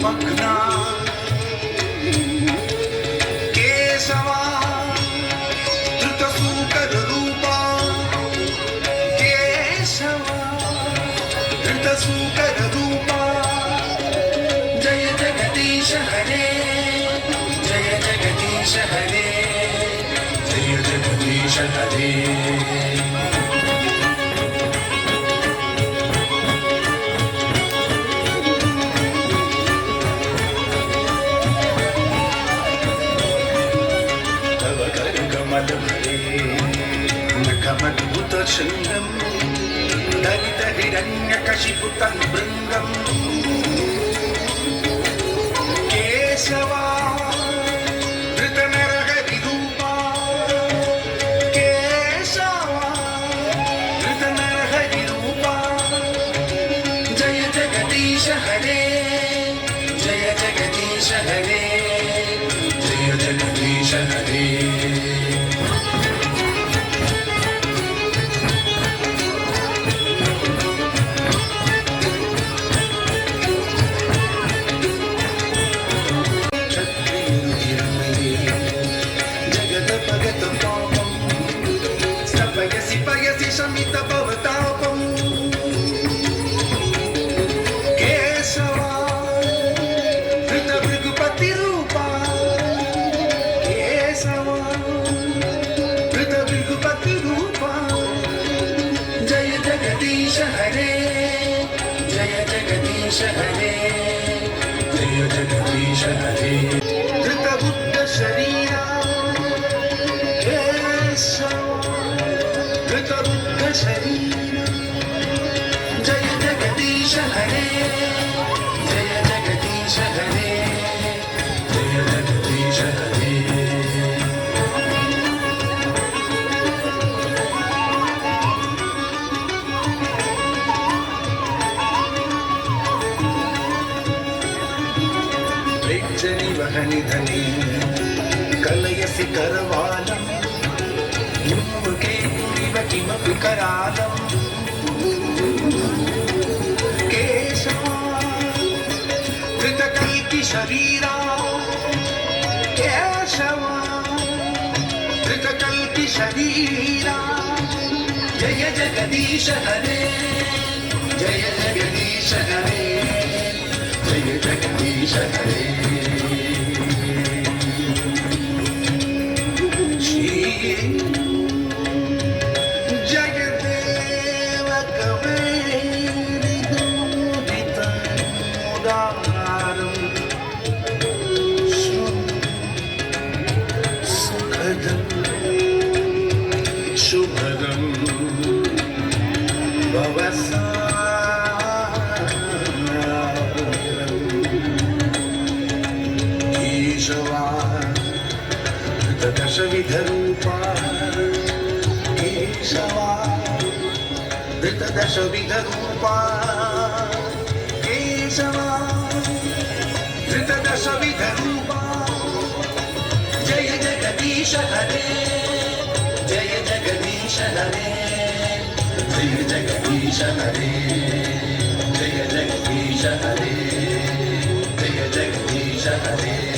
ಮಗ್ನ ಕೇಶವ ಧೃತ ಸೂಕರ ರೂಪ ಕೇಶವ ಧೃತ ಸೂಕರ ರೂಪ ಜಯ ಜಗದೀಶ ಹರೇ ಜಯ ಜಗದೀಶ ಹರೇ ಜಯ ಜಗದೀಶ ಹರೇ నఖమద్భుత శృంగం దళిత హిరణ్యకశిపుత బృంగం కేశవా ధృత నరహరి రూపా కేశవా ధృత నరహరి రూపా జయ జగదీశ హరే జయ జగదీశ హరే జయ జగదీశ హరే పయసి శమిత భవతాపం కేశవా ధృత భృగుపతి రూపా కేశవా ధృత భృగుపతి రూపా జయ జగదీశ హరే జయ జగదీశ హరే జయ జగదీశ హరే ధృత బుద్ధ శరీరా శరీర జయ జగదీశ హరే జయ జగదీశ హరే జయ జగదీశ హరే లిజ్జని వహని ధని కలయసి కరవాలం किमपि करालं केशवा धृतकल्कि शरीरा केशवा धृतकल्कि शरीरा जय जगदीश हरे जय जगदीश हरे जय जगदीश हरे శుభదం ఈశవా ధృతదశవిధరూపా కేశవా ధృతదశవిధరూపా కేశవా ధృతదశవిధరూపా జయ జగదీశ హరే జయ జగదీశ హరే జయ జగదీశ హరే జయ జగదీశ హరే జయ జగదీశ హరే